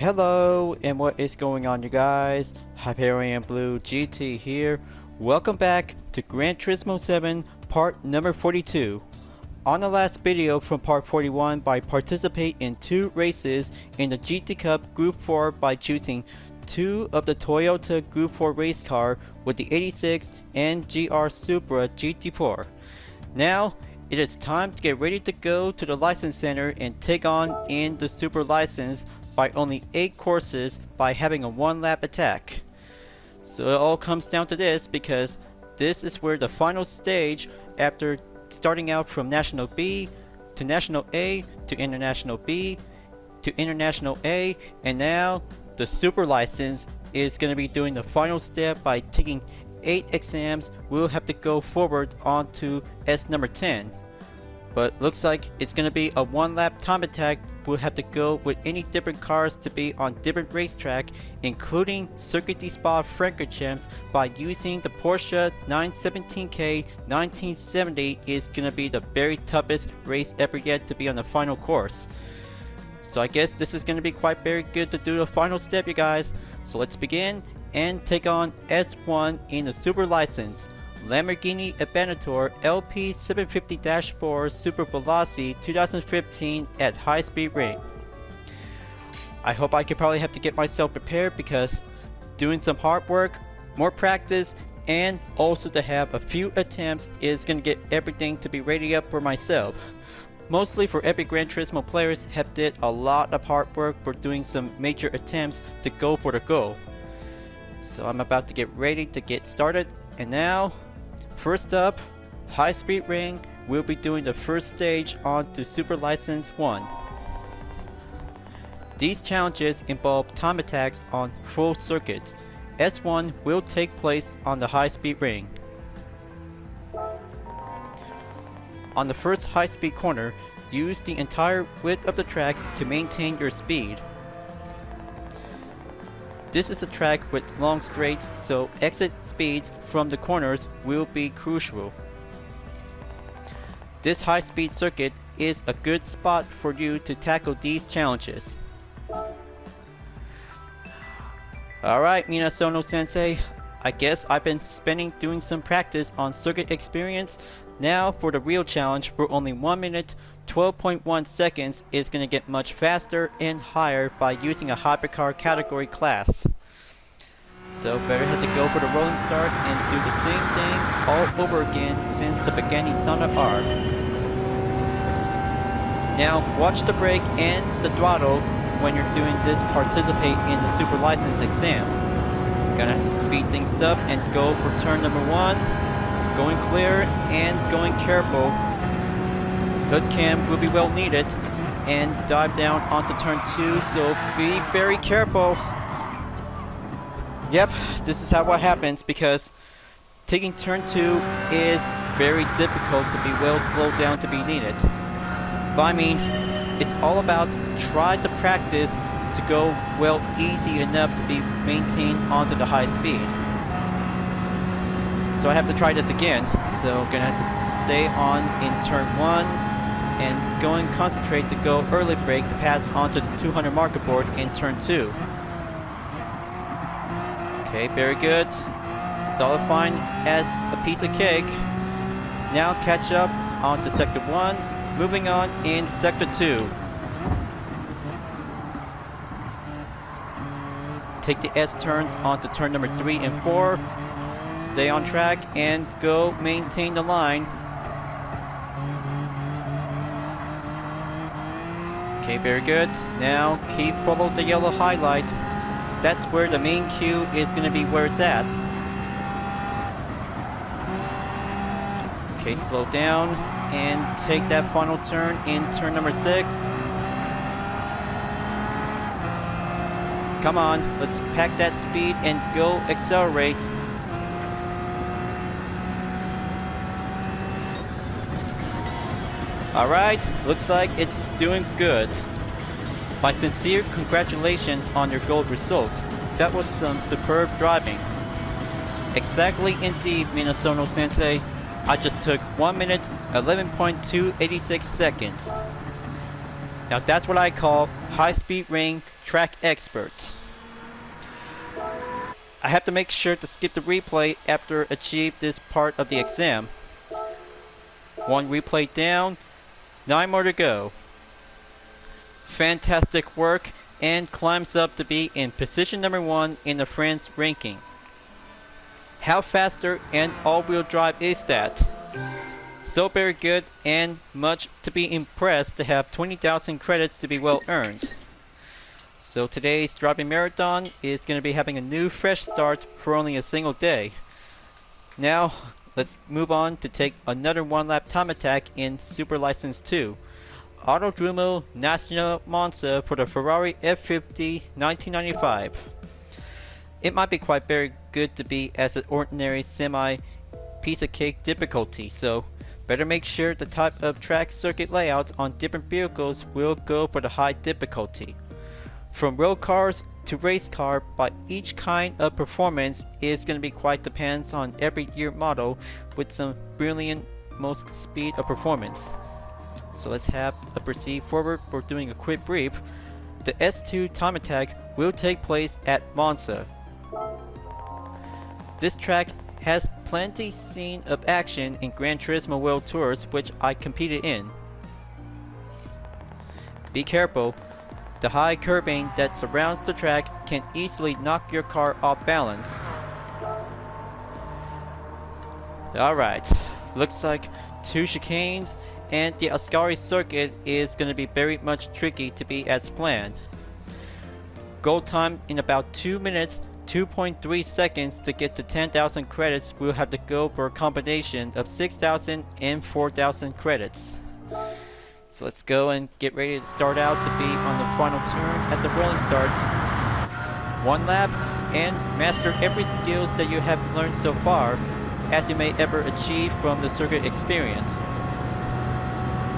Hello, and what is going on, you guys? Hyperion-Blue-GT here. Welcome back to Gran Turismo 7 part number 42. On the last video from part 41, I participate in 2 races in the GT Cup Group 4 by choosing 2 of the Toyota Group 4 race car with the 86 and GR Supra GT4. Now, it is time to get ready to go to the license center and take on in the Super license by only 8 courses by having a 1-lap attack. So it all comes down to this, because this is where the final stage, after starting out from National B to National A to International B to International A, and now the Super license is going to be doing the final step by taking 8 exams. We'll have to go forward onto S number 10. But looks like it's going to be a 1-lap time attack. We'll have to go with any different cars to be on different racetrack, including Circuit de Spa Franco Champs, by using the Porsche 917K 1970 is going to be the very toughest race ever yet to be on the final course. So I guess this is going to be quite very good to do the final step, you guys. So let's begin and take on S1 in the Super license. Lamborghini Aventador LP 750-4 Super Velocity 2015 at high speed ring. I hope I could probably have to get myself prepared, because doing some hard work, more practice, and also to have a few attempts is going to get everything to be ready up for myself. Mostly for every Gran Turismo players have did a lot of hard work for doing some major attempts to go for the goal. So I'm about to get ready to get started, and now first up, high speed ring, we'll be doing the first stage on to Super License 1. These challenges involve time attacks on full circuits. S1 will take place on the high speed ring. On the first high speed corner, use the entire width of the track to maintain your speed. This is a track with long straights, so exit speeds from the corners will be crucial. This high-speed circuit is a good spot for you to tackle these challenges. Alright, Minasono Sensei, I guess I've been doing some practice on circuit experience. Now for the real challenge, for only 1 minute 12.1 seconds is going to get much faster and higher by using a hypercar category class. So better have to go for the rolling start and do the same thing all over again since the Pagani Sana R. Now watch the brake and the throttle when you're doing this, participate in the Super license exam. Gonna have to speed things up and go for turn number 1, going clear and going careful. Hood cam will be well needed, and dive down onto turn 2, so be very careful. Yep, this is how what happens, because taking turn 2 is very difficult to be well slowed down to be needed. But I mean, it's all about try to practice to go well easy enough to be maintained onto the high speed. So I have to try this again, so gonna have to stay on in turn 1 and go and concentrate to go early brake to pass onto the 200 marker board in turn 2. Okay, very good. Solidifying as a piece of cake. Now catch up onto sector 1, moving on in sector 2. Take the S turns onto turn number 3 and 4. Stay on track and go maintain the line. Okay, very good. Now keep follow the yellow highlight. That's where the main queue is going to be, where it's at. Okay, slow down and take that final turn in turn number 6. Come on, let's pack that speed and go accelerate. Alright, looks like it's doing good. My sincere congratulations on your gold result. That was some superb driving. Exactly indeed, Minasono Sensei. I just took 1 minute 11.286 seconds. Now that's what I call high speed ring track expert. I have to make sure to skip the replay after achieve this part of the exam. 1 replay down, 9 more to go. Fantastic work, and climbs up to be in position number 1 in the France ranking. How faster and all-wheel drive is that? So very good, and much to be impressed to have 20,000 credits to be well earned. So today's driving marathon is going to be having a new fresh start for only a single day. Now, let's move on to take another 1-lap time attack in Super License 2. Autodromo Nacional Monza for the Ferrari F50 1995. It might be quite very good to be as an ordinary semi piece of cake difficulty, so better make sure the type of track circuit layout on different vehicles will go for the high difficulty. From road cars to race car, but each kind of performance is going to be quite depends on every year model with some brilliant most speed of performance. So let's have a proceed forward for doing a quick brief. The S2 time attack will take place at Monza. This track has plenty scene of action in Gran Turismo World Tours, which I competed in. Be careful, the high curbing that surrounds the track can easily knock your car off balance. Alright, looks like 2 chicanes, and the Ascari circuit is going to be very much tricky to be as planned. Goal time in about 2 minutes, 2.3 seconds to get to 10,000 credits. We'll have to go for a combination of 6,000 and 4,000 credits. So let's go and get ready to start out to be on the final turn at the rolling start. 1 lap and master every skills that you have learned so far as you may ever achieve from the circuit experience.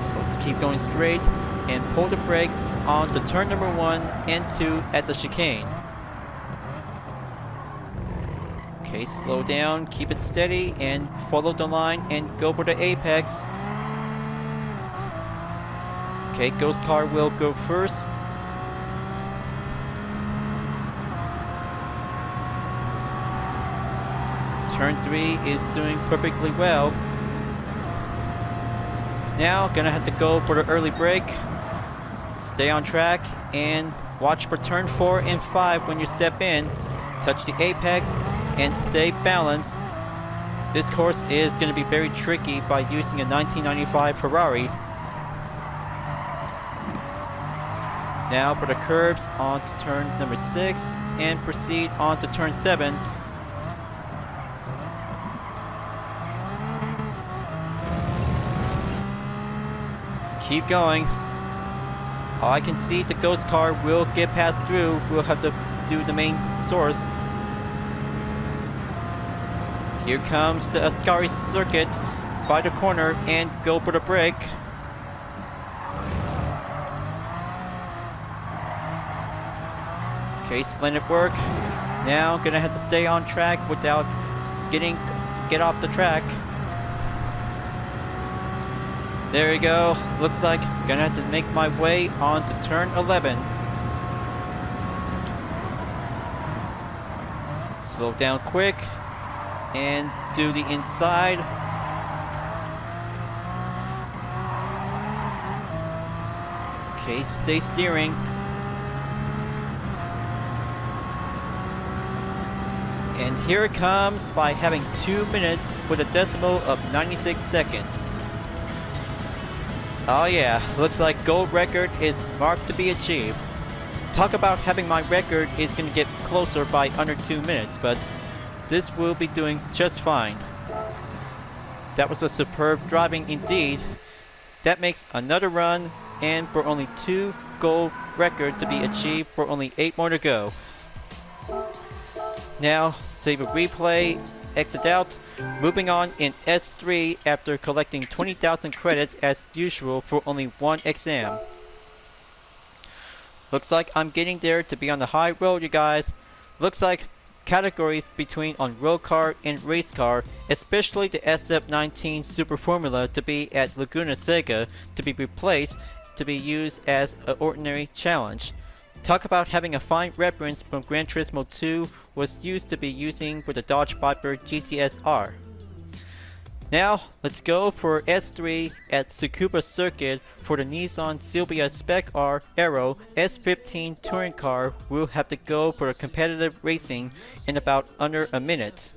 So let's keep going straight and pull the brake on the turn number 1 and 2 at the chicane. Okay, slow down, keep it steady, and follow the line and go for the apex. Okay, Ghost Car will go first. Turn 3 is doing perfectly well. Now, gonna have to go for the early brake. Stay on track and watch for turn 4 and 5 when you step in. Touch the apex and stay balanced. This course is going to be very tricky by using a 1995 Ferrari. Now for the curbs on to turn number 6 and proceed on to turn 7. Keep going. I can see the ghost car will get passed through. We'll have to do the main source. Here comes the Ascari circuit by the corner and go for the brake. Okay, splendid work. Now gonna have to stay on track without get off the track. There we go. Looks like gonna have to make my way on to turn 11. Slow down quick and do the inside. Okay, stay steering. And here it comes by having 2 minutes with a decimal of 96 seconds. Oh yeah, looks like gold record is marked to be achieved. Talk about having my record is going to get closer by under 2 minutes, but this will be doing just fine. That was a superb driving indeed. That makes another run, and for only 2 gold record to be achieved for only 8 more to go. Now, save a replay, exit out, moving on in S3 after collecting 20,000 credits as usual for only 1 exam. Looks like I'm getting there to be on the high road, you guys. Looks like categories between on road car and race car, especially the SF19 Super Formula to be at Laguna Seca to be replaced to be used as an ordinary challenge. Talk about having a fine reference from Gran Turismo 2 was used to be using with the Dodge Viper GTS-R. Now, let's go for S3 at Tsukuba Circuit for the Nissan Silvia Spec R Aero S15 touring car. We'll have to go for a competitive racing in about under a minute.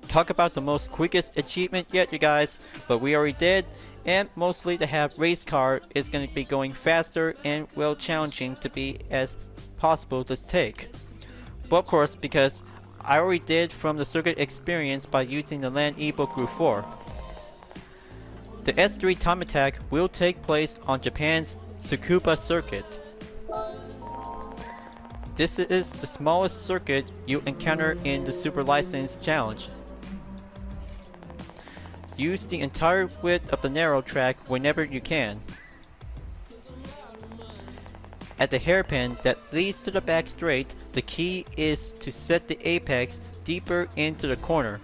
Talk about the most quickest achievement yet, you guys, but we already did, and mostly to have race car is going to be going faster and well challenging to be as possible to take. But of course, because I already did from the circuit experience by using the Land Evo Group 4. The S3 time attack will take place on Japan's Tsukuba circuit. This is the smallest circuit you encounter in the Super License Challenge. Use the entire width of the narrow track whenever you can. At the hairpin that leads to the back straight, the key is to set the apex deeper into the corner.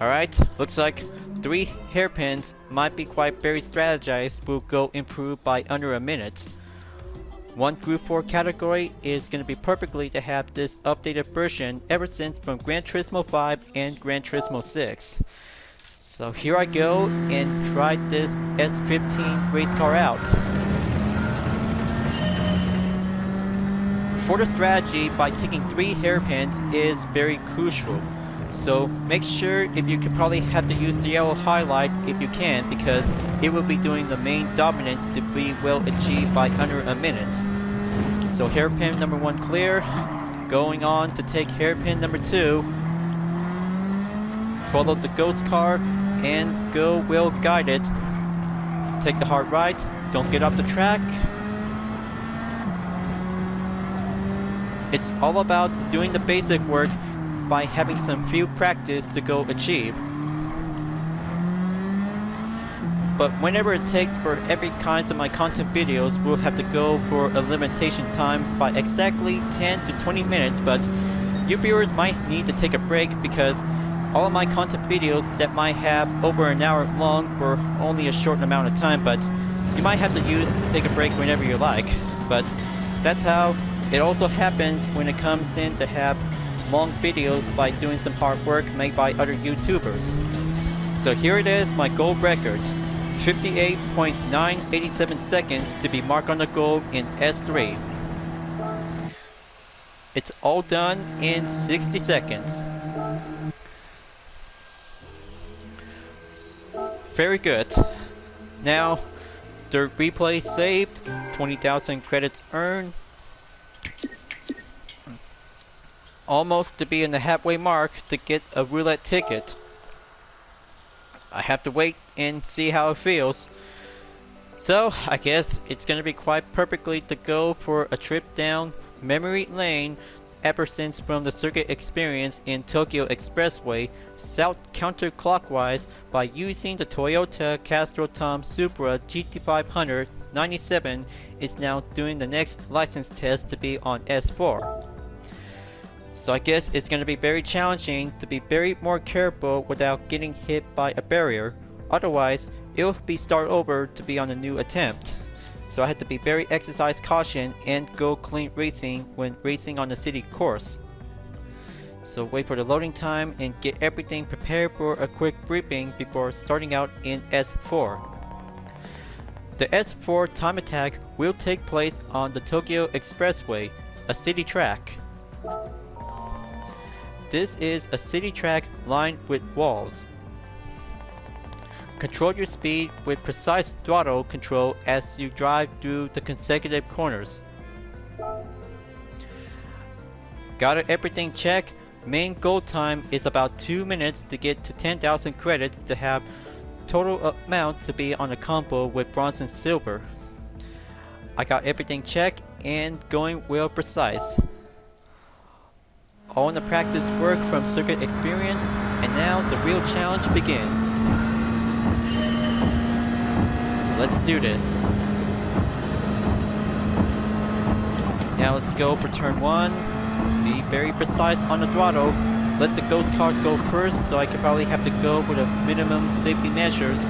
Alright, looks like 3 hairpins might be quite very strategized, will go improved by under a minute. One Group 4 category is going to be perfectly to have this updated version ever since from Gran Turismo 5 and Gran Turismo 6. So here I go and try this S15 race car out. For the strategy, by taking 3 hairpins is very crucial. So make sure if you could probably have to use the yellow highlight if you can, because it will be doing the main dominance to be well achieved by under a minute. So hairpin number 1 clear, going on to take hairpin number 2. Follow the ghost car and go well guided. Take the hard right, don't get off the track. It's all about doing the basic work by having some field practice to go achieve. But whenever it takes for every kind of my content videos, we'll have to go for a limitation time by exactly 10 to 20 minutes, but you viewers might need to take a break because all of my content videos that might have over an hour long for only a short amount of time, but you might have to use to take a break whenever you like. But that's how it also happens when it comes in to have long videos by doing some hard work made by other YouTubers. So here it is, my goal record. 58.987 seconds to be marked on the goal in S3. It's all done in 60 seconds. Very good. Now, the replay saved, 20,000 credits earned. Almost to be in the halfway mark to get a roulette ticket. I have to wait and see how it feels. So I guess it's gonna be quite perfectly to go for a trip down memory lane ever since from the circuit experience in Tokyo Expressway south counterclockwise by using the Toyota Castro-Tom Supra GT500 97 is now doing the next license test to be on S4. So I guess it's going to be very challenging to be very more careful without getting hit by a barrier. Otherwise, it'll be start over to be on a new attempt. So I have to be very exercise caution and go clean racing when racing on the city course. So wait for the loading time and get everything prepared for a quick briefing before starting out in S4. The S4 time attack will take place on the Tokyo Expressway, a city track. This is a city track lined with walls. Control your speed with precise throttle control as you drive through the consecutive corners. Got everything checked. Main goal time is about 2 minutes to get to 10,000 credits to have total amount to be on a combo with bronze and silver. I got everything checked and going well precise. All in the practice work from circuit experience, and now the real challenge begins. So let's do this. Now let's go for turn 1. Be very precise on the throttle. Let the ghost car go first, so I could probably have to go with a minimum safety measures.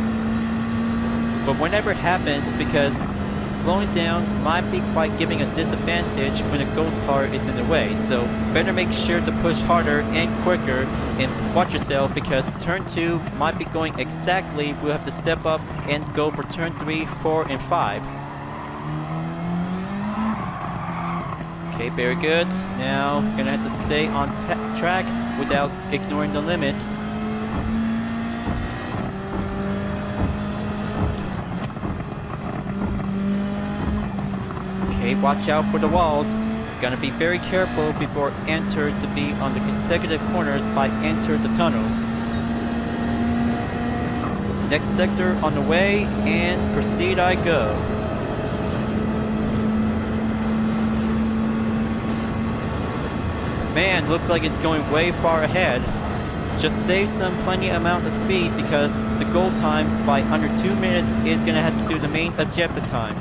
But whenever it happens, because slowing down might be quite giving a disadvantage when a ghost car is in the way, so better make sure to push harder and quicker and watch yourself because turn 2 might be going exactly. We'll have to step up and go for turn 3, 4, and 5. Okay, very good. Now, gonna have to stay on track without ignoring the limit. Okay, watch out for the walls. Gonna be very careful before enter to be on the consecutive corners if I enter the tunnel. Next sector on the way, and proceed I go. Man, looks like it's going way far ahead. Just save some plenty amount of speed because the goal time by under 2 minutes is gonna have to do the main objective time.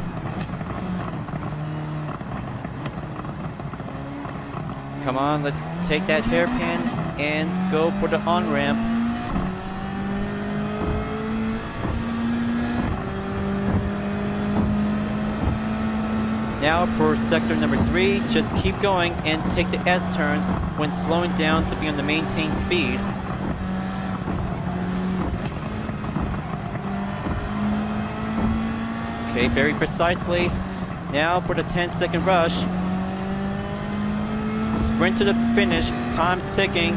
Come on, let's take that hairpin and go for the on-ramp. Now for sector number 3, just keep going and take the S-turns when slowing down to be on the maintained speed. Okay, very precisely. Now for the 10-second rush. Sprint to the finish, time's ticking.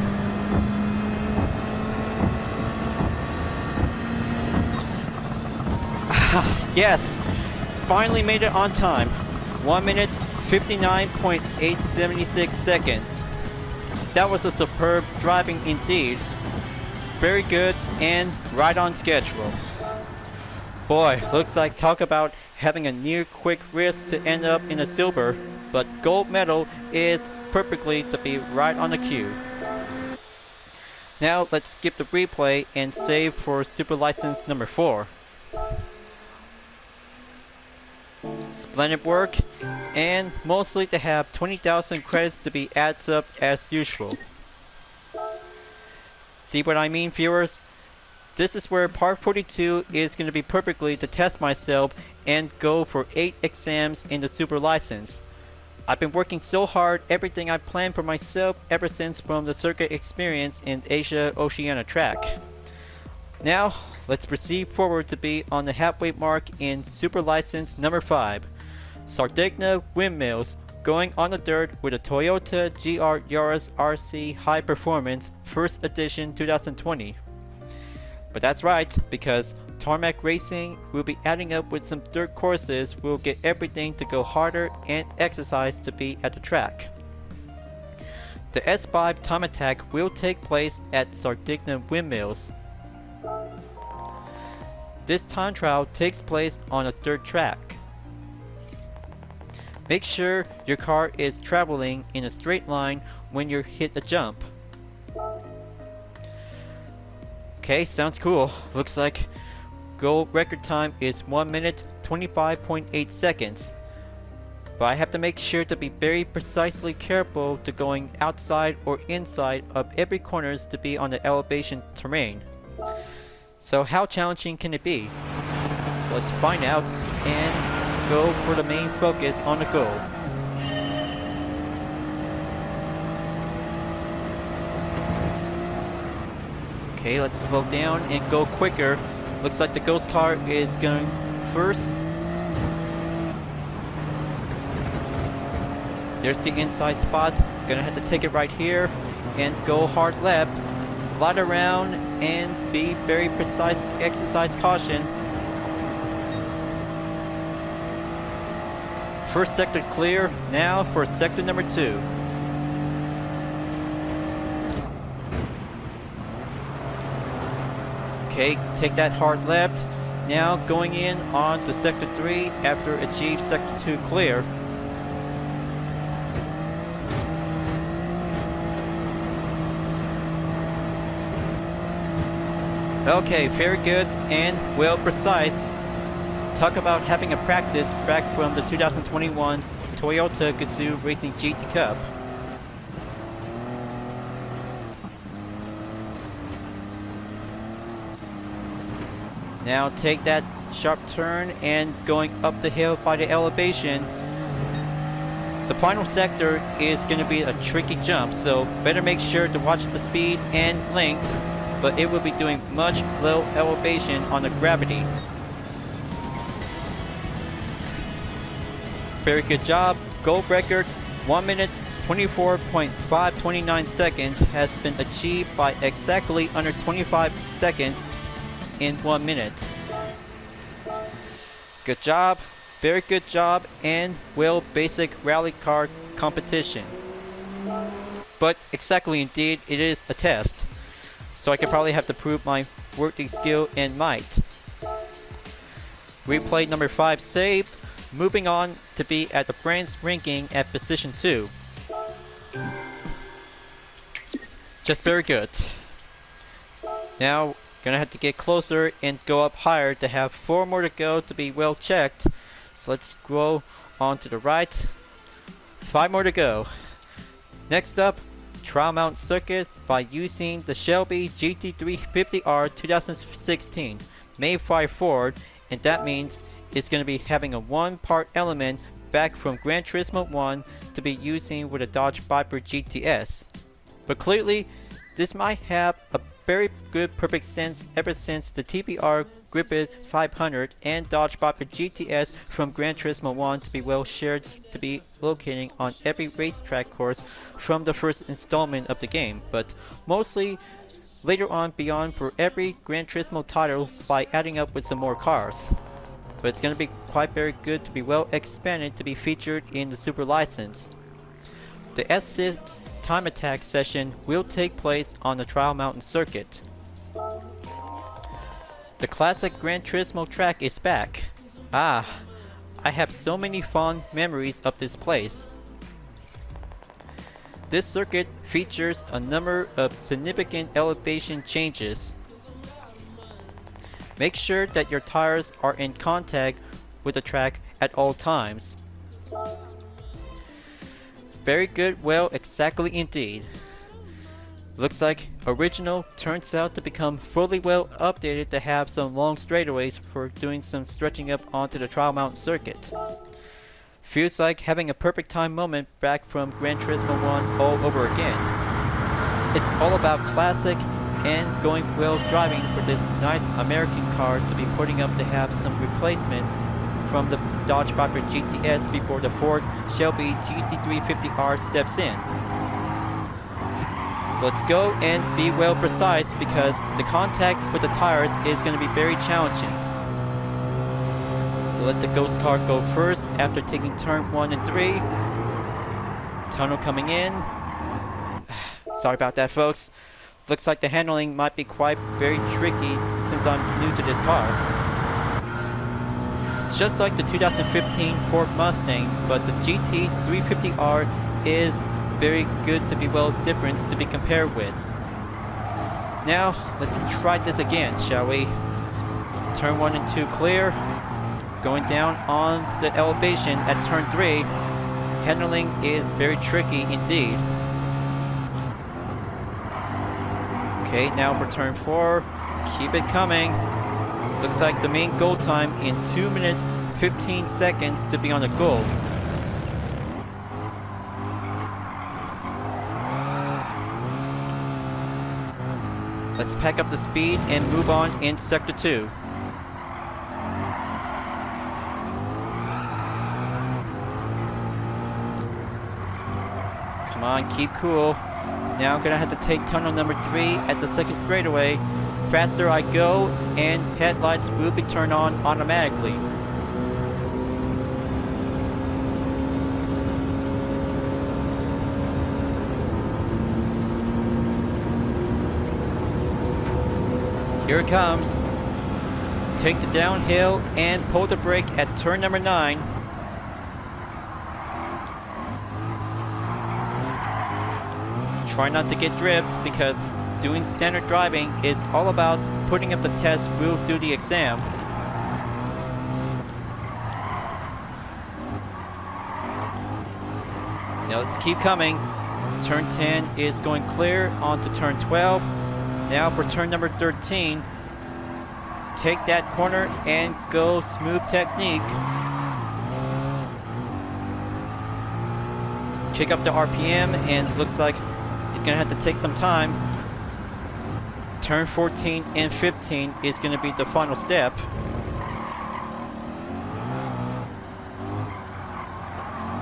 Yes, finally made it on time. 1 minute, 59.876 seconds. That was a superb driving indeed. Very good and right on schedule. Boy, looks like talk about having a near quick race to end up in a silver, but gold medal is perfectly to be right on the cue. Now let's skip the replay and save for super license number 4. Splendid work, and mostly to have 20,000 credits to be adds up as usual. See what I mean, viewers? This is where part 42 is going to be perfectly to test myself and go for 8 exams in the super license. I've been working so hard, everything I planned for myself ever since from the circuit experience in Asia Oceania track. Now, let's proceed forward to be on the halfway mark in Super License number 5. Sardinia Windmills, going on the dirt with a Toyota GR Yaris RC High Performance First Edition 2020. But that's right, because tarmac racing will be adding up with some dirt courses. We'll get everything to go harder and exercise to be at the track. The S5 time attack will take place at Sardinia Windmills. This time trial takes place on a dirt track. Make sure your car is traveling in a straight line when you hit a jump. Okay, sounds cool. Looks like goal record time is 1 minute 25.8 seconds. But I have to make sure to be very precisely careful to going outside or inside of every corners to be on the elevation terrain. So how challenging can it be? So let's find out and go for the main focus on the goal. Okay, let's slow down and go quicker. Looks like the ghost car is going first. There's the inside spot. Gonna have to take it right here and go hard left. Slide around and be very precise. Exercise caution. First sector clear. Now for sector number 2. Okay, take that hard left. Now going in on to sector 3 after achieve sector 2 clear. Okay, very good and well precise. Talk about having a practice back from the 2021 Toyota Gazoo Racing GT Cup. Now take that sharp turn and going up the hill by the elevation. The final sector is going to be a tricky jump, so better make sure to watch the speed and length, but it will be doing much low elevation on the gravity. Very good job. Gold record 1 minute 24.529 seconds has been achieved by exactly under 25 seconds in 1 minute. Good job. Very good job and well basic rally car competition. But exactly indeed, it is a test. So I could probably have to prove my working skill and might. Replay number 5 saved. Moving on to be at the bronze ranking at position 2. Just very good. Now, gonna have to get closer and go up higher to have 4 more to go to be well checked. So let's scroll on to the right. 5 more to go. Next up, Trial Mountain Circuit by using the Shelby GT350R 2016 Mayfly Ford, and that means it's going to be having a 1-part element back from Gran Turismo 1 to be using with a Dodge Viper GTS. But clearly, this might have a very good perfect sense ever since the TBR Gripped 500 and Dodge Viper GTS from Gran Turismo 1 to be well shared to be locating on every racetrack course from the first installment of the game, but mostly later on beyond for every Gran Turismo titles by adding up with some more cars. But it's going to be quite very good to be well expanded to be featured in the Super License. The S6 Time Attack session will take place on the Trial Mountain Circuit. The classic Gran Turismo track is back. I have so many fond memories of this place. This circuit features a number of significant elevation changes. Make sure that your tires are in contact with the track at all times. Very good, well, exactly indeed. Looks like original turns out to become fully well updated to have some long straightaways for doing some stretching up onto the Trial Mountain Circuit. Feels like having a perfect time moment back from Gran Turismo 1 all over again. It's all about classic and going well driving for this nice American car to be putting up to have some replacement from the Dodge Viper GTS before the Ford Shelby GT350R steps in. So let's go and be well precise because the contact with the tires is going to be very challenging. So let the ghost car go first after taking turn 1 and 3. Tunnel coming in. Sorry about that, folks. Looks like the handling might be quite very tricky since I'm new to this car. Just like the 2015 Ford Mustang, but the GT350R is very good to be well different to be compared with. Now, let's try this again, shall we? Turn 1 and 2 clear. Going down on to the elevation at turn 3. Handling is very tricky indeed. Okay, now for turn 4, keep it coming. Looks like the main goal time in 2 minutes 15 seconds to be on the goal. Let's pack up the speed and move on into sector 2. Come on, keep cool. Now I'm gonna have to take tunnel number 3 at the second straightaway. Faster I go, and headlights will be turned on automatically. Here it comes. Take the downhill and pull the brake at turn number 9. Try not to get drift because doing standard driving is all about putting up the test we'll do the exam. Now let's keep coming. Turn 10 is going clear onto turn 12. Now for turn number 13. take that corner and go smooth technique. Kick up the RPM, and it looks like he's gonna have to take some time. Turn 14 and 15 is gonna be the final step.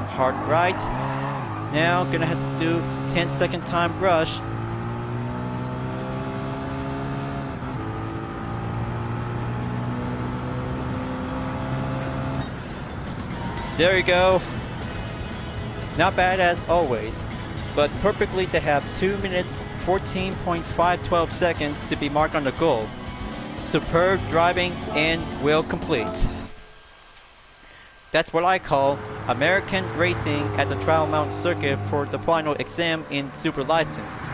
Hard right. Now gonna have to do 10-second time rush. There you go. Not bad as always, but perfectly to have 2 minutes 14.512 seconds to be marked on the goal. Superb driving and well complete. That's what I call American racing at the Trial Mount circuit for the final exam in Super License.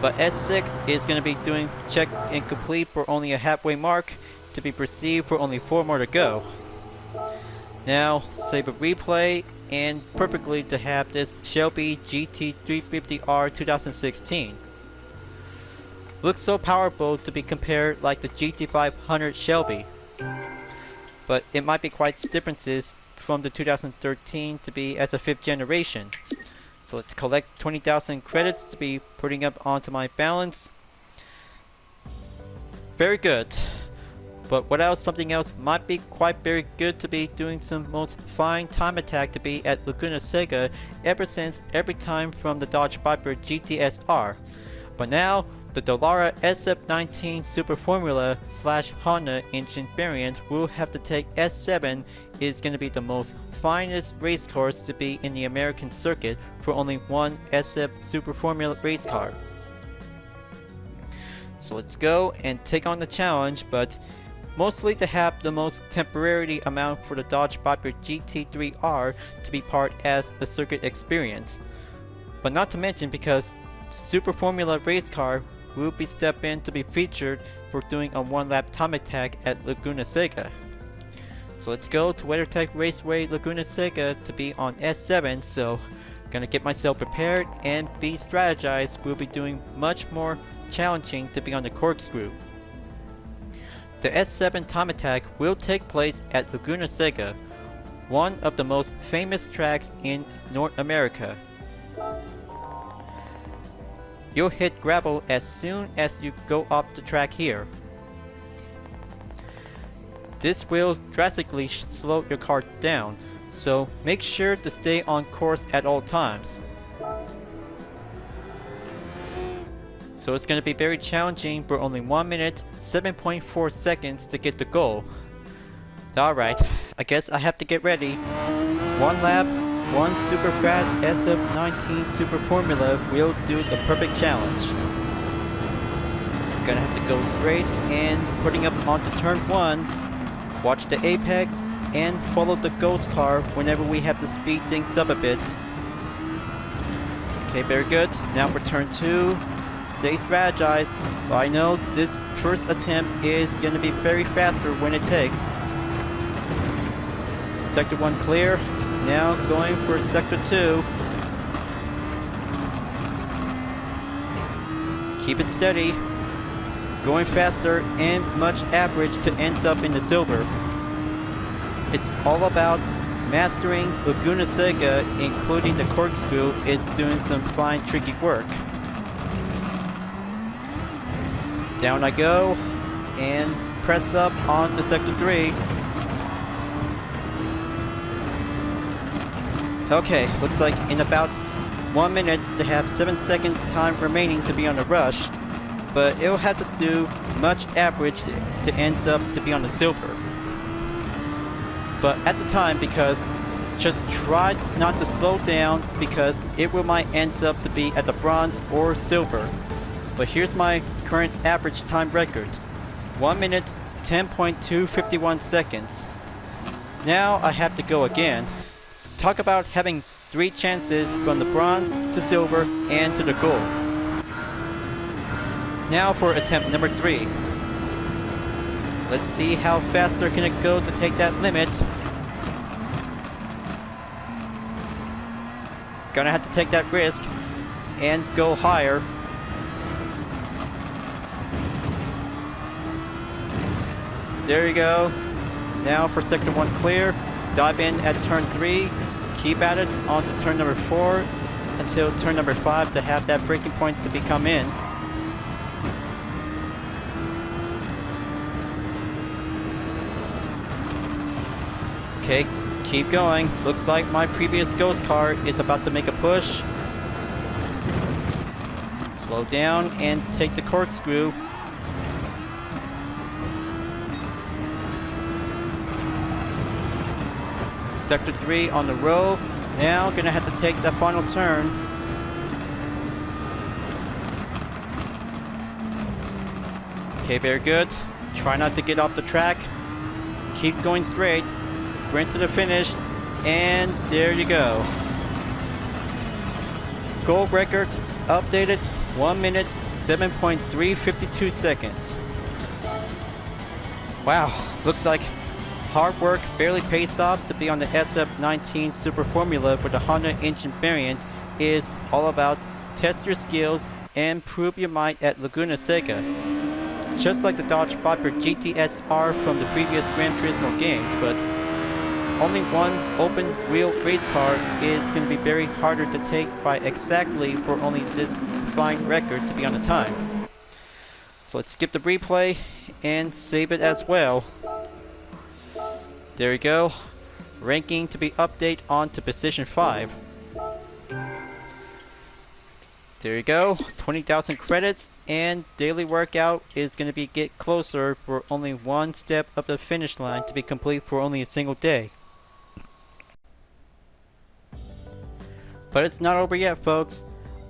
But S6 is going to be doing check and complete for only a halfway mark, to be perceived for only 4 more to go. Now save a replay, and perfectly to have this Shelby GT350R 2016. Looks so powerful to be compared like the GT500 Shelby, but it might be quite differences from the 2013 to be as a 5th generation. So let's collect 20,000 credits to be putting up onto my balance. Very good. But what else? Something else might be quite very good to be doing some most fine time attack to be at Laguna Seca ever since every time from the Dodge Viper GTSR. But now the Dallara SF19 Super Formula / Honda engine variant will have to take S7 is going to be the most finest race cars to be in the American circuit for only one SF Super Formula race car. So let's go and take on the challenge, but mostly to have the most temporary amount for the Dodge Viper GT3R to be part as the circuit experience. But not to mention because Super Formula race car will be step in to be featured for doing a 1-lap time attack at Laguna Seca. So let's go to WeatherTech Raceway Laguna Seca to be on S7, so gonna get myself prepared and be strategized. We'll be doing much more challenging to be on the corkscrew. The S7 time attack will take place at Laguna Seca, one of the most famous tracks in North America. You'll hit gravel as soon as you go up the track here. This will drastically slow your car down, so make sure to stay on course at all times. So it's going to be very challenging for only 1 minute 7.4 seconds to get the goal. Alright, I guess I have to get ready. 1 lap, 1 super fast SF19 Super Formula will do the perfect challenge. Gonna have to go straight and putting up onto turn 1. Watch the apex and follow the ghost car whenever we have to speed things up a bit. Okay, very good. Now for turn 2. Stay strategized. I know this first attempt is going to be very faster when it takes. Sector 1 clear. Now going for Sector 2. Keep it steady. Going faster and much average to end up in the silver. It's all about mastering Laguna Seca, including the corkscrew, is doing some fine tricky work. Down I go, and press up onto Sector 3. Okay, looks like in about 1 minute to have 7-second time remaining to be on the rush, but it'll have to do much average to end up to be on the silver. But at the time, because just try not to slow down, because it will might end up to be at the bronze or silver. But here's my current average time record. 1 minute 10.251 seconds. Now I have to go again. Talk about having 3 chances from the bronze to silver and to the gold. Now for attempt number 3. Let's see how fast they're gonna go to take that limit. Gonna have to take that risk and go higher. There you go. Now for sector 1 clear. Dive in at turn 3. Keep at it on to turn number 4 until turn number 5 to have that braking point to become in. Okay, keep going. Looks like my previous ghost car is about to make a push. Slow down and take the corkscrew. Sector 3 on the row. Now gonna have to take the final turn. Okay, very good. Try not to get off the track. Keep going straight. Sprint to the finish. And there you go. Goal record updated 1 minute 7.352 seconds. Wow, looks like hard work barely pays off. To be on the SF19 Super Formula with the Honda engine variant is all about test your skills and prove your might at Laguna Seca. Just like the Dodge Viper GTS-R from the previous Gran Turismo games, but only one open wheel race car is going to be very harder to take by exactly for only this fine record to be on the time. So let's skip the replay and save it as well. There you go. Ranking to be updated on to position 5. There you go. 20,000 credits, and daily workout is going to be get closer for only one step up the finish line to be complete for only a single day. But it's not over yet, folks.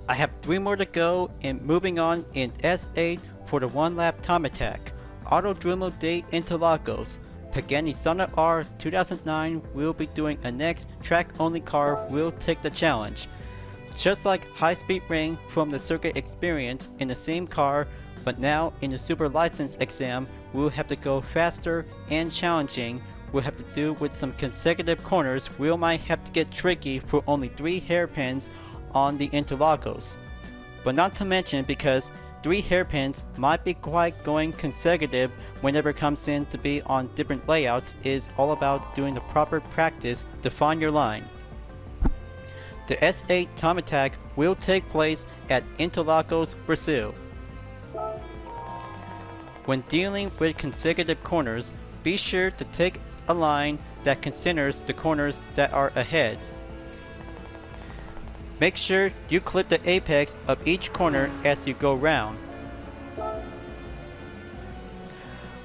I have 3 more to go, and moving on in S8 for the 1-lap time attack. Autodromo de Interlagos. Pagani Zonda R 2009 will be doing a next track-only car will take the challenge. Just like High Speed Ring from the circuit experience in the same car, but now in the Super License exam, we'll have to go faster and challenging. We'll have to do with some consecutive corners. We might have to get tricky for only 3 hairpins on the Interlagos. But not to mention, because 3 hairpins might be quite going consecutive whenever it comes in to be on different layouts is all about doing the proper practice to find your line. The S8 time attack will take place at Interlagos, Brazil. When dealing with consecutive corners, be sure to take a line that considers the corners that are ahead. Make sure you clip the apex of each corner as you go round.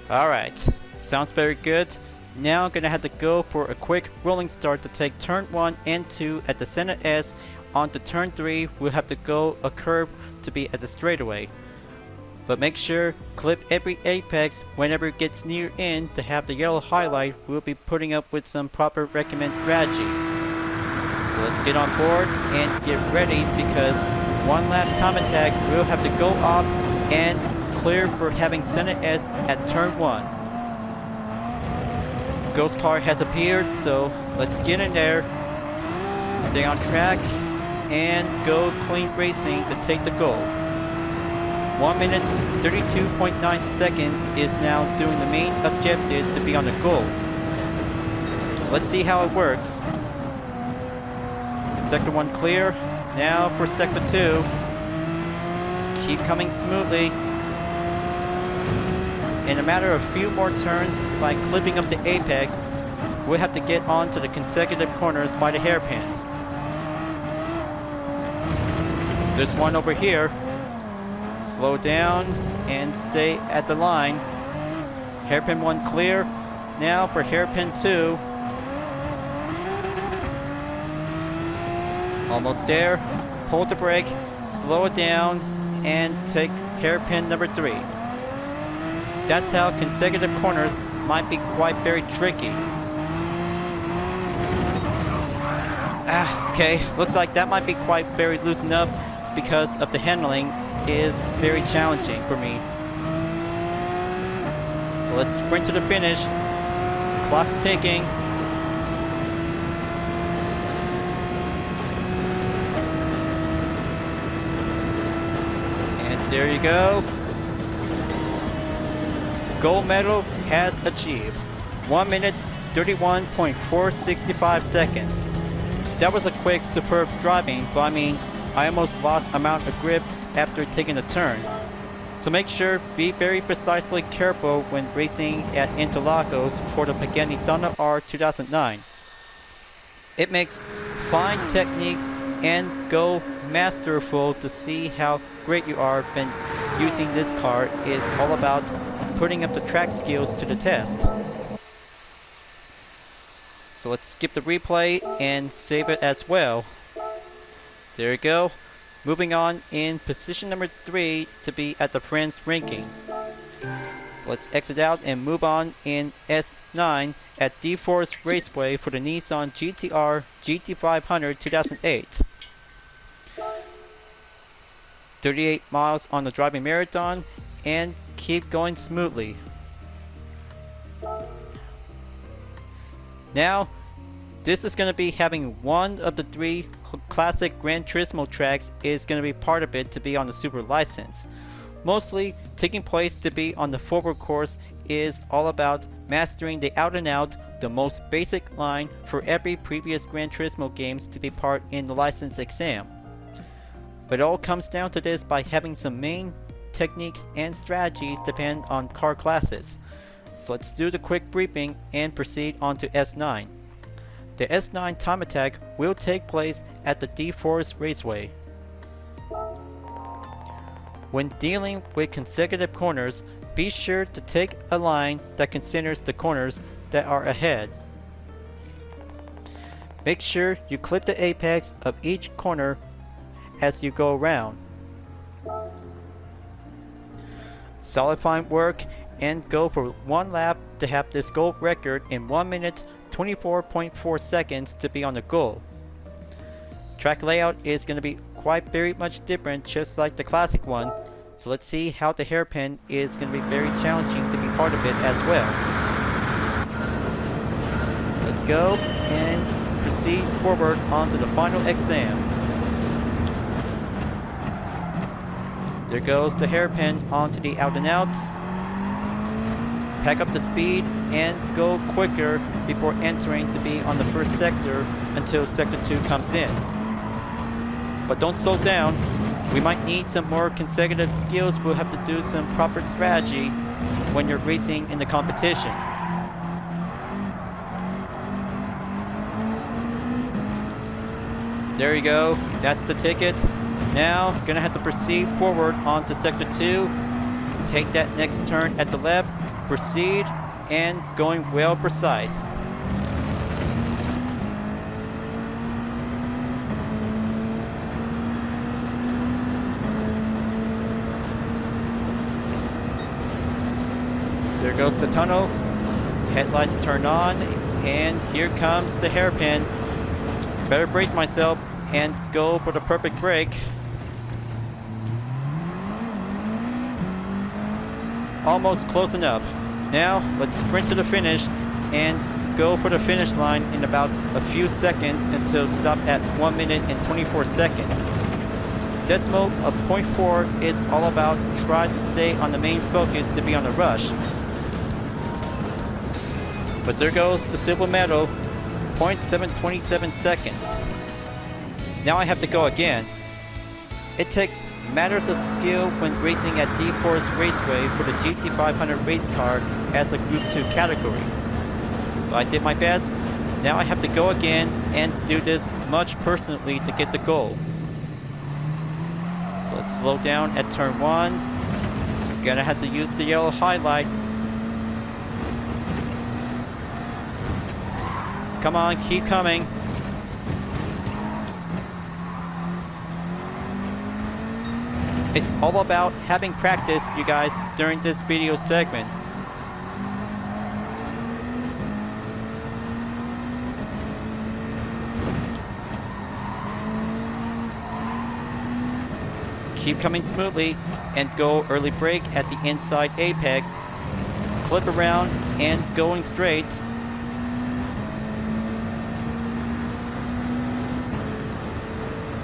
Alright, sounds very good. Now I'm gonna have to go for a quick rolling start to take turn 1 and 2 at the center S. Onto turn 3, we'll have to go a curve to be at the straightaway. But make sure clip every apex whenever it gets near in to have the yellow highlight. We'll be putting up with some proper recommend strategy. So let's get on board and get ready, because 1-lap time attack will have to go off and clear for having center S at turn 1. Ghost car has appeared, so let's get in there, stay on track, and go clean racing to take the goal. 1 minute 32.9 seconds is now doing the main objective to be on the goal. So let's see how it works. Sector 1 clear. Now for Sector 2. Keep coming smoothly. In a matter of a few more turns, by clipping up the apex, we'll have to get on to the consecutive corners by the hairpins. There's one over here. Slow down and stay at the line. Hairpin 1 clear. Now for hairpin 2. Almost there. Pull the brake, slow it down, and take hairpin number 3. That's how consecutive corners might be quite very tricky. Okay, looks like that might be quite very loosened up because of the handling is very challenging for me. So let's sprint to the finish. The clock's ticking. And there you go. Gold medal has achieved. 1 minute 31.465 seconds. That was a quick, superb driving, but I mean, I almost lost amount of grip after taking a turn. So make sure, be very precisely careful when racing at Interlagos for the Pagani Sana R 2009. It makes fine techniques and go masterful to see how great you are when using this car is all about putting up the track skills to the test. So let's skip the replay and save it as well. There you go. Moving on in position number 3 to be at the France ranking. So let's exit out and move on in S9 at D-Force Raceway for the Nissan GT-R GT500 2008. 38 miles on the driving marathon and keep going smoothly. Now, this is going to be having one of the 3 classic Gran Turismo tracks is going to be part of it to be on the Super license. Mostly taking place to be on the forward course is all about mastering the out and out, the most basic line for every previous Gran Turismo games to be part in the license exam. But it all comes down to this by having some main techniques and strategies depend on car classes. So let's do the quick briefing and proceed on to S9. The S9 time attack will take place at the D-Force Raceway. When dealing with consecutive corners, be sure to take a line that considers the corners that are ahead. Make sure you clip the apex of each corner as you go around. Solid fine work and go for 1 lap to have this gold record in 1 minute 24.4 seconds to be on the goal. Track layout is going to be quite very much different, just like the classic one, so let's see how the hairpin is going to be very challenging to be part of it as well. So let's go and proceed forward onto the final exam. There goes the hairpin onto the out and out. Pack up the speed and go quicker before entering to be on the first sector until sector 2 comes in. But don't slow down. We might need some more consecutive skills. We'll have to do some proper strategy when you're racing in the competition. There you go. That's the ticket. Now, gonna have to proceed forward onto sector 2. Take that next turn at the left. Proceed and going well precise. There goes the tunnel. Headlights turn on and here comes the hairpin. Better brace myself and go for the perfect brake. Almost close enough. Now let's sprint to the finish and go for the finish line in about a few seconds until stop at 1 minute and 24 seconds. Decimal of 0.4 is all about try to stay on the main focus to be on the rush. But there goes the silver medal, 0.727 seconds. Now I have to go again. It takes matters of skill when racing at D-Force Raceway for the GT500 race car as a Group 2 category. But I did my best. Now I have to go again and do this much personally to get the goal. So let's slow down at turn 1. Gonna have to use the yellow highlight. Come on, keep coming. It's all about having practice, you guys, during this video segment. Keep coming smoothly and go early brake at the inside apex. Flip around and going straight.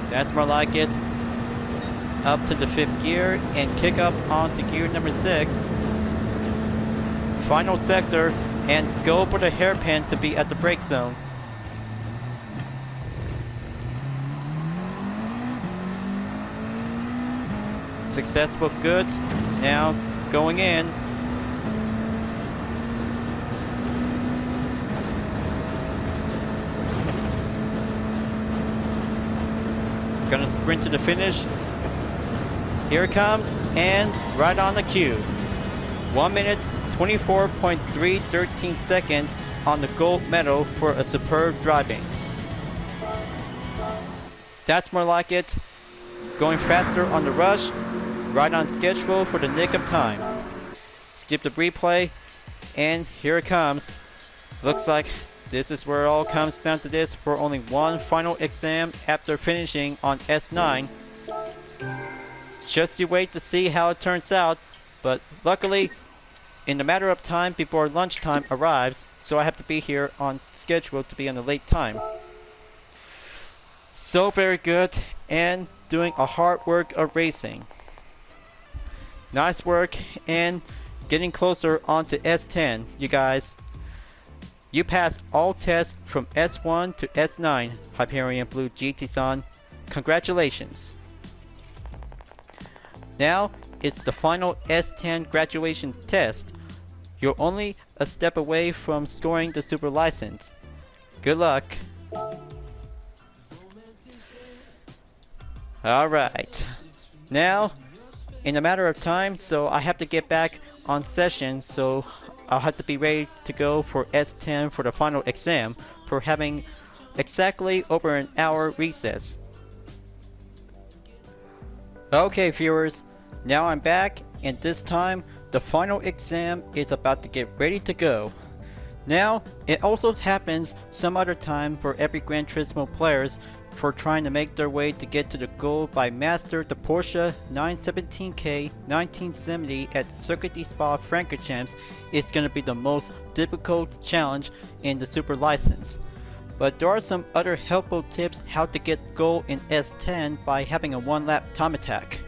That's more like it. Up to the 5th gear and kick up onto gear number 6. final sector and go for the hairpin to be at the brake zone. Successful, good. Now going in. Gonna sprint to the finish. Here it comes, and right on the cue. 1 minute, 24.313 seconds on the gold medal for a superb driving. That's more like it. Going faster on the rush, right on schedule for the nick of time. Skip the replay, and here it comes. Looks like this is where it all comes down to this for only one final exam after finishing on S9. Just you wait to see how it turns out, but luckily, in a matter of time before lunchtime arrives, so I have to be here on schedule to be on the late time. So very good, and doing a hard work of racing. Nice work, and getting closer onto S10, you guys. You passed all tests from S1 to S9, Hyperion-Blue-GT-san. Congratulations. Now, it's the final S10 graduation test. You're only a step away from scoring the super license. Good luck. Alright. Now, in a matter of time, so I have to get back on session, so I'll have to be ready to go for S10 for the final exam for having exactly over an hour recess. Okay viewers, now I'm back, and this time the final exam is about to get ready to go. Now, it also happens some other time for every Gran Turismo players for trying to make their way to get to the goal by master the Porsche 917K 1970 at Circuit de Spa Franco Champs is going to be the most difficult challenge in the super license. But there are some other helpful tips how to get goal in S10 by having a one-lap time attack.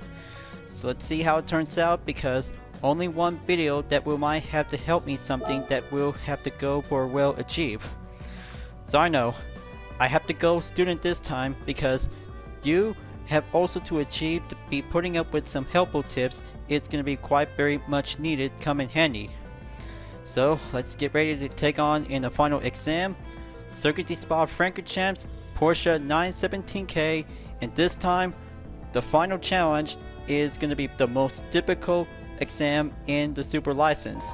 So let's see how it turns out, because only one video that will might have to help me something that will have to go for well achieve. So I know I have to go student this time, because you have also to achieve to be putting up with some helpful tips. It's going to be quite very much needed, come in handy. So let's get ready to take on in the final exam. Circuit de Spa Franco Champs Porsche 917K, and this time the final challenge is going to be the most difficult exam in the super license.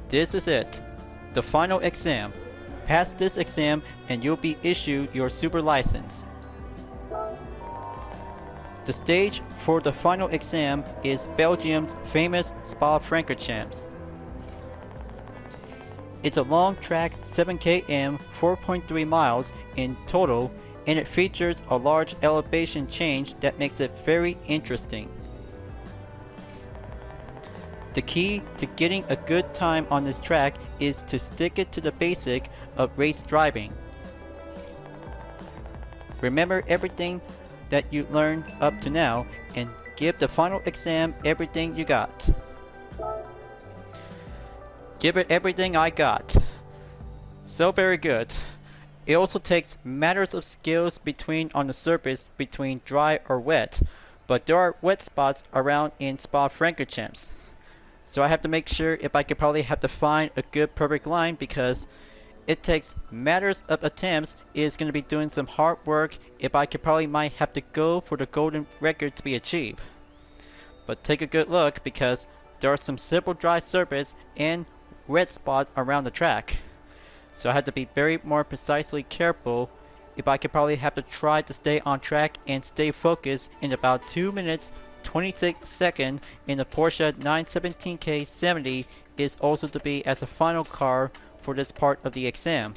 This is it, the final exam. Pass this exam and you'll be issued your super license. The stage for the final exam is Belgium's famous Spa Franco Champs. It's a long track, 7 km, 4.3 miles in total, and it features a large elevation change that makes it very interesting. The key to getting a good time on this track is to stick it to the basic of race driving. Remember everything that you learned up to now and give the final exam everything you got. Give it everything I got. So very good. It also takes matters of skills between on the surface between dry or wet, but there are wet spots around in Spa Franco Champs. So I have to make sure if I could probably have to find a good perfect line, because it takes matters of attempts. Is going to be doing some hard work if I could probably might have to go for the golden record to be achieved. But take a good look, because there are some simple dry surface and wet spots around the track. So I had to be very more precisely careful if I could probably have to try to stay on track and stay focused in about 2 minutes 26 seconds in the Porsche 917K 70 is also to be as a final car for this part of the exam.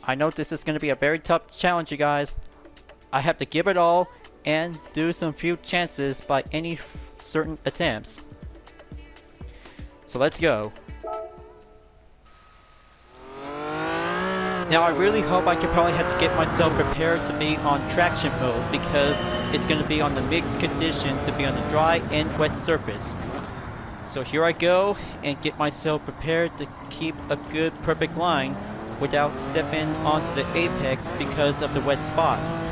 I know this is going to be a very tough challenge, you guys. I have to give it all and do some few chances by any certain attempts. So let's go. Now I really hope I can probably have to get myself prepared to be on traction mode, because it's going to be on the mixed condition to be on the dry and wet surface. So here I go and get myself prepared to keep a good perfect line without stepping onto the apex because of the wet spots.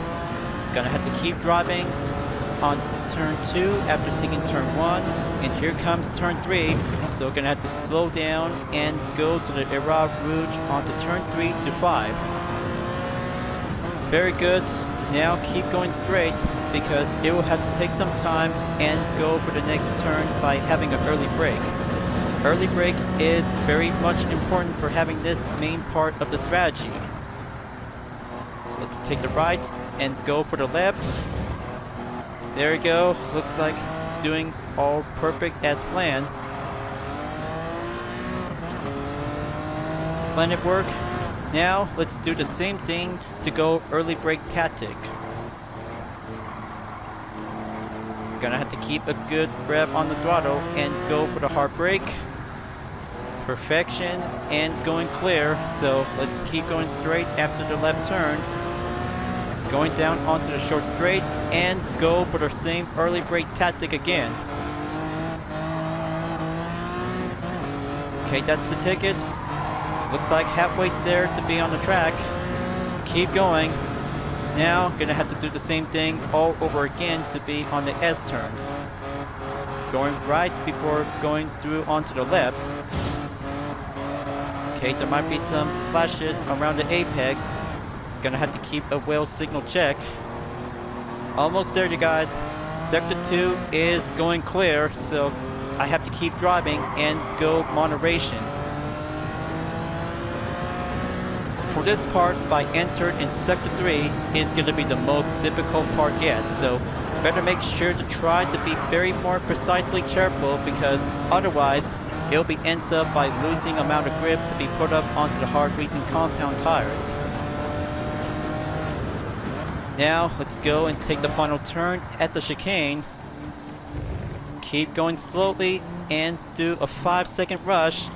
Gonna have to keep driving on turn 2 after taking turn 1, and here comes turn 3, so gonna have to slow down and go to the Era Rouge onto turn 3 to 5. Very good. Now keep going straight because it will have to take some time and go for the next turn by having an early brake. Early brake is very much important for having this main part of the strategy. So let's take the right and go for the left. There we go. Looks like doing all perfect as planned. Splendid work. Now let's do the same thing to go early brake tactic. Gonna have to keep a good rev on the throttle and go for the hard brake. Perfection and going clear. So let's keep going straight after the left turn. Going down onto the short straight and go for the same early brake tactic again. Okay, that's the ticket. Looks like halfway there to be on the track. Keep going. Now, gonna have to do the same thing all over again to be on the S turns. Going right before going through onto the left. Okay, there might be some splashes around the apex. Gonna have to keep a well signal check. Almost there, you guys. Sector 2 is going clear, so I have to keep driving and go moderation. For this part, by enter in Sector 3 is going to be the most difficult part yet, so better make sure to try to be very more precisely careful because otherwise it'll be ends up by losing amount of grip to be put up onto the hard racing compound tires. Now let's go and take the final turn at the chicane. Keep going slowly and do a 5-second rush.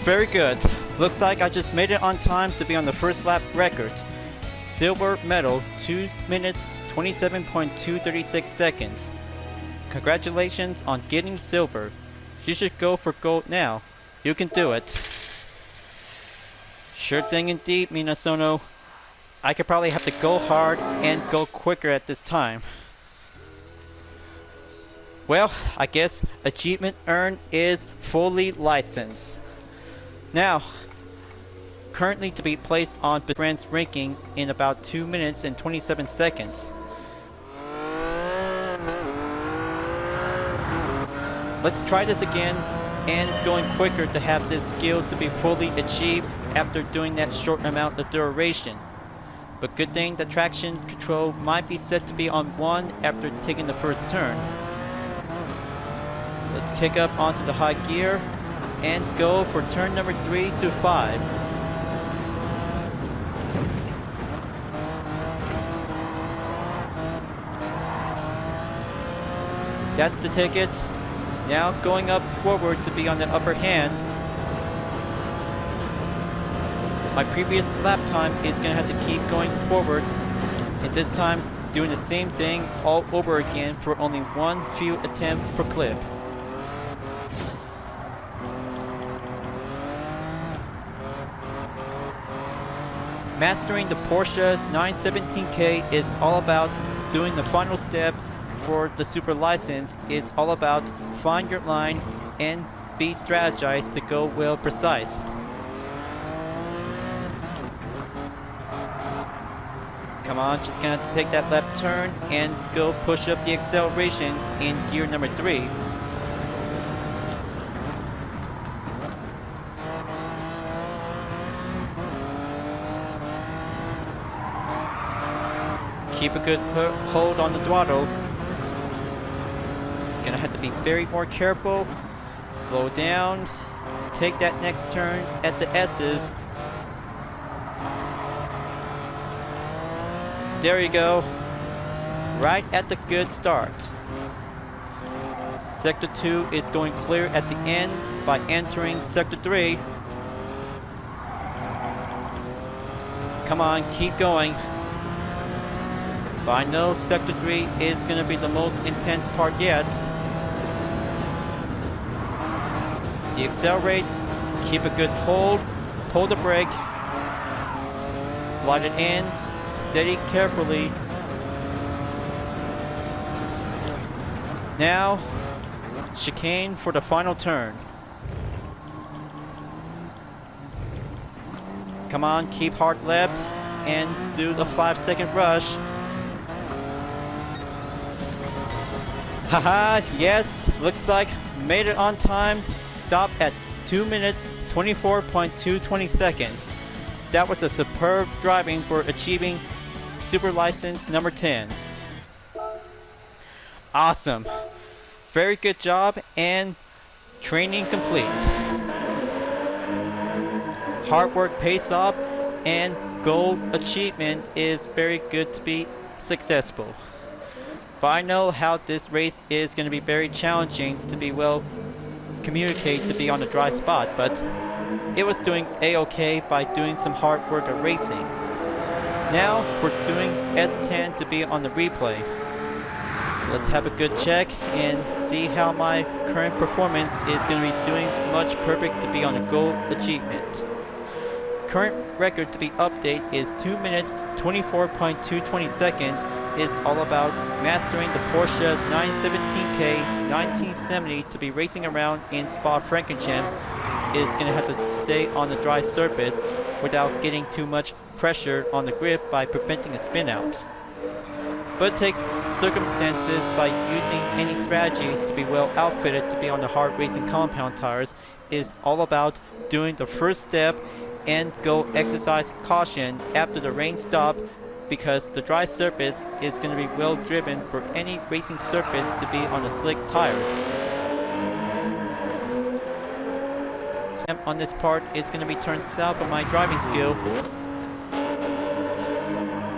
Very good. Looks like I just made it on time to be on the first lap record. Silver medal, 2 minutes 27.236 seconds. Congratulations on getting silver. You should go for gold now. You can do it. Sure thing indeed, Minasono. I could probably have to go hard and go quicker at this time. Well, I guess achievement earned is fully licensed. Now, currently to be placed on Brand's ranking in about 2 minutes and 27 seconds. Let's try this again and going quicker to have this skill to be fully achieved after doing that short amount of duration. But good thing the traction control might be set to be on 1 after taking the first turn. So let's kick up onto the high gear and go for turn number 3 to 5. That's the ticket. Now going up forward to be on the upper hand. My previous lap time is going to have to keep going forward. And this time doing the same thing all over again for only 1 fuel attempt per clip. Mastering the Porsche 917K is all about doing the final step for the super license is all about find your line and be strategized to go well precise. Come on, just gonna have to take that left turn and go push up the acceleration in gear number 3. Keep a good hold on the throttle. Gonna have to be very more careful. Slow down. Take that next turn at the S's. There you go. Right at the good start. Sector 2 is going clear at the end by entering Sector 3. Come on, keep going. But I know Sector 3 is going to be the most intense part yet. Deaccelerate, keep a good hold, pull the brake, slide it in, steady carefully. Now, chicane for the final turn. Come on, keep hard left and do the 5-second rush. Haha, yes, looks like made it on time. Stop at 2 minutes 24.220 seconds. That was a superb driving for achieving Super License number 10. Awesome. Very good job and training complete. Hard work pays off and goal achievement is very good to be successful. But I know how this race is going to be very challenging to be well communicate to be on the dry spot, but it was doing a-okay by doing some hard work at racing. Now we're doing S10 to be on the replay. So let's have a good check and see how my current performance is going to be doing much perfect to be on a goal achievement. Current record to be updated is 2 minutes 24.220 seconds. Is all about mastering the Porsche 917K 1970 to be racing around in Spa Franco Champs. Is going to have to stay on the dry surface without getting too much pressure on the grip by preventing a spin out. But it takes circumstances by using any strategies to be well outfitted to be on the hard racing compound tires. Is all about doing the first step and go exercise caution after the rain stop, because the dry surface is going to be well driven for any racing surface to be on the slick tires. So on this part is going to be turned south of my driving skill.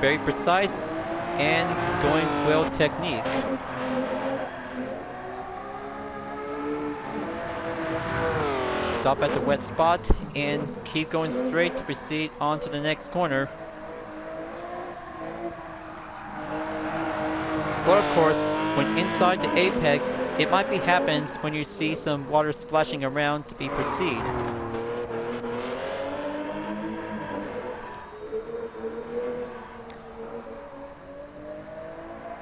Very precise and going well technique. Stop at the wet spot and keep going straight to proceed on to the next corner. But of course, when inside the apex, it might be happens when you see some water splashing around to be proceed.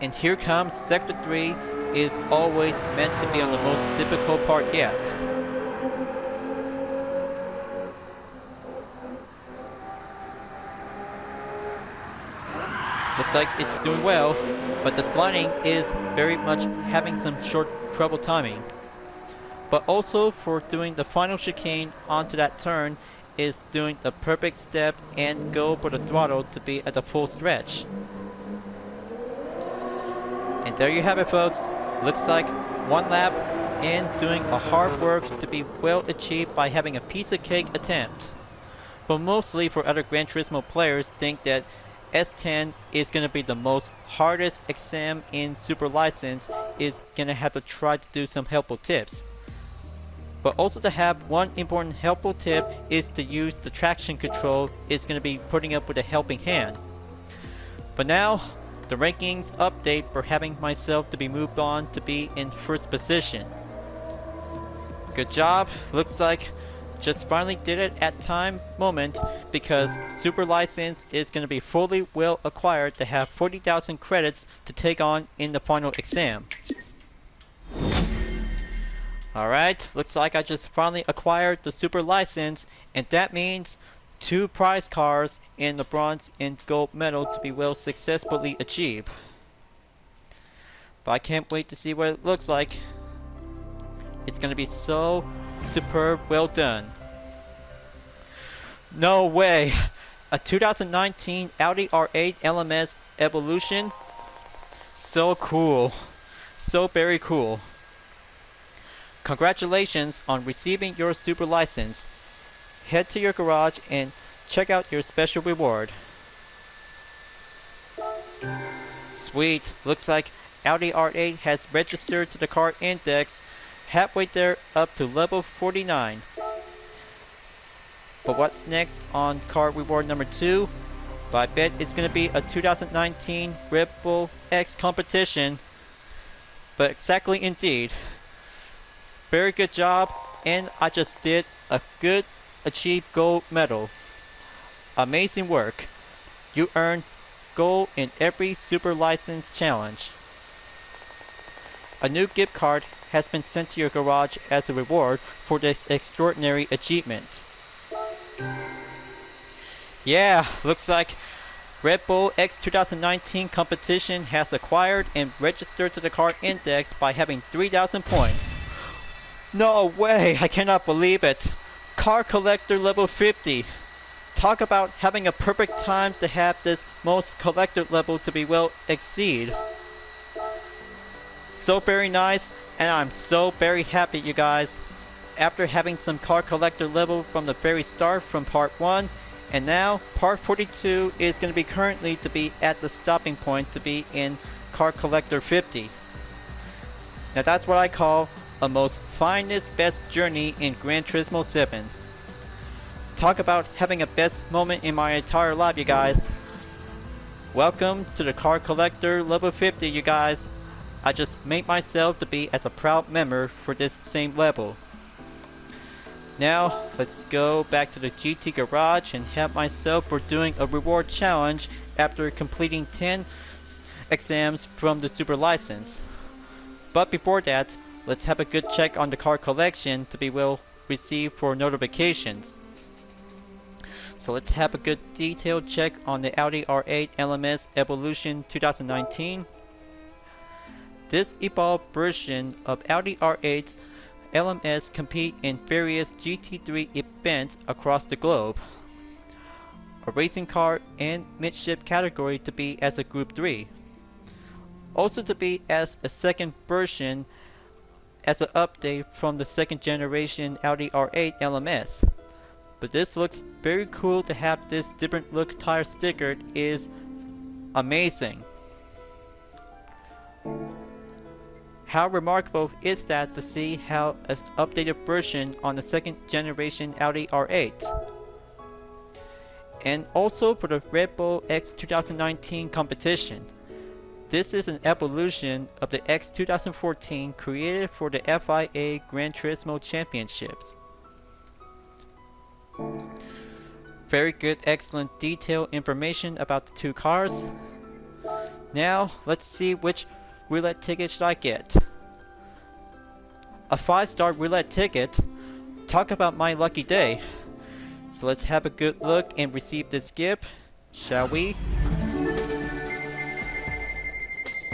And here comes Sector 3 is always meant to be on the most difficult part yet. Looks like it's doing well, but the sliding is very much having some short trouble timing. But also for doing the final chicane onto that turn is doing the perfect step and go for the throttle to be at the full stretch. And there you have it, folks. Looks like one lap and doing a hard work to be well achieved by having a piece of cake attempt. But mostly for other Gran Turismo players think that S10 is going to be the most hardest exam in Super License, is going to have to try to do some helpful tips. But also to have one important helpful tip is to use the traction control. It's going to be putting up with a helping hand. But now, the rankings update for having myself to be moved on to be in first position. Good job. Looks like just finally did it at time moment, because Super License is going to be fully well acquired to have 40,000 credits to take on in the final exam. Alright, looks like I just finally acquired the Super License, and that means 2 prize cars in the bronze and gold medal to be well successfully achieved. But I can't wait to see what it looks like. It's going to be so superb, well done. No way! A 2019 Audi R8 LMS Evolution? So cool. So very cool. Congratulations on receiving your Super License. Head to your garage and check out your special reward. Sweet. Looks like Audi R8 has registered to the car index, halfway there up to level 49. But what's next on car reward number 2? but I bet it's gonna be a 2019 Red Bull X competition. But exactly indeed. Very good job, and I just did a good achieved gold medal. Amazing work. You earned gold in every Super License challenge. A new gift card has been sent to your garage as a reward for this extraordinary achievement. Yeah, looks like Red Bull X 2019 competition has acquired and registered to the card index by having 3,000 points. No way, I cannot believe it. Car collector level 50. Talk about having a perfect time to have this most collector level to be well exceed. So very nice, and I'm so very happy, you guys. After having some car collector level from the very start from part 1, and now part 42 is going to be currently to be at the stopping point to be in car collector 50. Now that's what I call a most finest best journey in Gran Turismo 7. Talk about having a best moment in my entire life, you guys. Welcome to the car collector level 50, you guys. I just made myself to be as a proud member for this same level. Now let's go back to the GT garage and have myself for doing a reward challenge after completing 10 exams from the Super License. But before that, let's have a good check on the car collection to be well received for notifications. So let's have a good detailed check on the Audi R8 LMS Evolution 2019. This evolved version of Audi R8's LMS compete in various GT3 events across the globe. A racing car and midship category to be as a Group 3. Also to be as a second version as an update from the second generation Audi R8 LMS. But this looks very cool to have this different look tire sticker is amazing. How remarkable is that to see how an updated version on the second generation Audi R8. And also for the Red Bull X 2019 competition. This is an evolution of the X 2014 created for the FIA Gran Turismo Championships. Very good, excellent detailed information about the two cars. Now, let's see which roulette ticket should I get. A 5-star roulette ticket. Talk about my lucky day. So let's have a good look and receive this gift, shall we?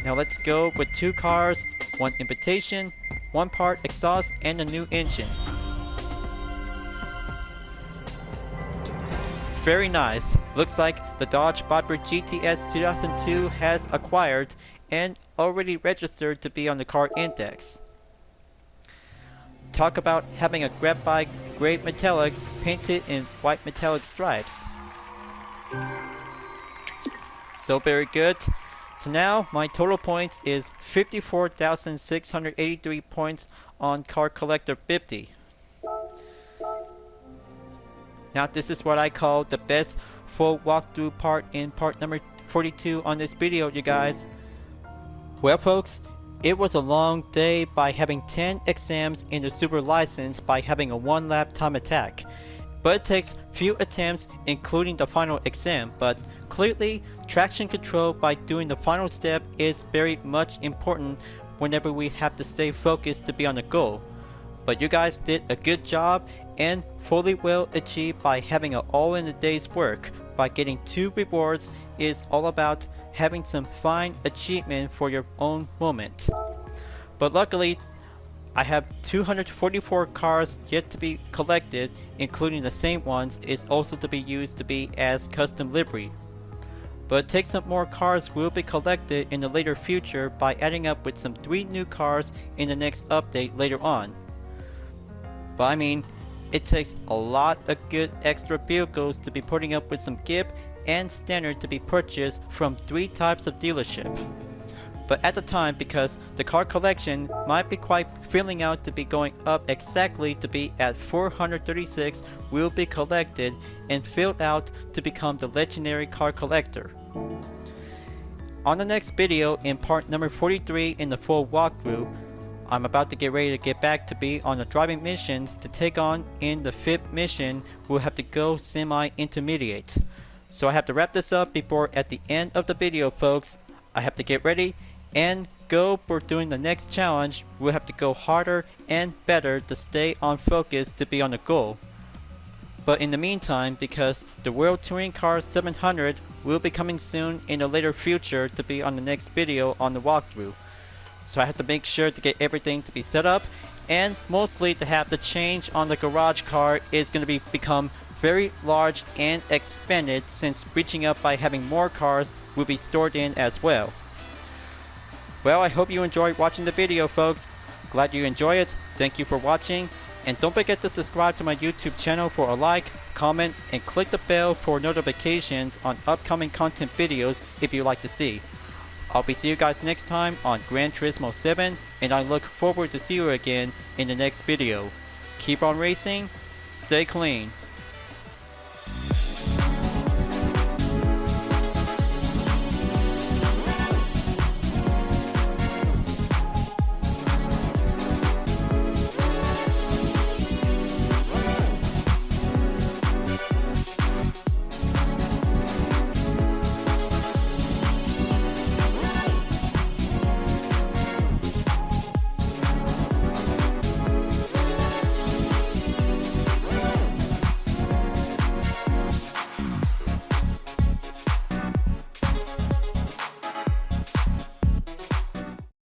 Now let's go with 2 cars, 1 invitation, 1 part exhaust, and a new engine. Very nice. Looks like the Dodge Viper GTS 2002 has acquired and already registered to be on the car index. Talk about having a graphite gray metallic painted in white metallic stripes. So very good. So now my total points is 54,683 points on Car Collector 50. Now this is what I call the best full walkthrough part in part number 42 on this video, you guys. Well folks, it was a long day by having 10 exams in the Super License by having a 1-lap time attack. But it takes few attempts including the final exam, but clearly traction control by doing the final step is very much important whenever we have to stay focused to be on the goal. But you guys did a good job and fully well achieved by having an all in a day's work. By getting 2 rewards is all about having some fine achievement for your own moment. But luckily, I have 244 cars yet to be collected, including the same ones is also to be used to be as custom livery. But it takes some more cars will be collected in the later future by adding up with some 3 new cars in the next update later on. But I mean, it takes a lot of good extra vehicles to be putting up with some gift and standard to be purchased from 3 types of dealership. but at the time, because the car collection might be quite filling out to be going up exactly to be at 436, will be collected and filled out to become the legendary car collector. On the next video, in part number 43 in the full walkthrough, I'm about to get ready to get back to be on the driving missions to take on in the 5th mission. We'll have to go semi-intermediate. So I have to wrap this up before at the end of the video, folks. I have to get ready and go for doing the next challenge. We'll have to go harder and better to stay on focus to be on the goal. But in the meantime, because the World Touring Car 700 will be coming soon in the later future to be on the next video on the walkthrough. So I have to make sure to get everything to be set up, and mostly to have the change on the garage car is going to become very large and expanded, since reaching up by having more cars will be stored in as well. Well, I hope you enjoyed watching the video, folks. Glad you enjoy it. Thank you for watching, and don't forget to subscribe to my YouTube channel for a like, comment, and click the bell for notifications on upcoming content videos if you'd like to see. I'll be seeing you guys next time on Gran Turismo 7, and I look forward to see you again in the next video. Keep on racing, stay clean.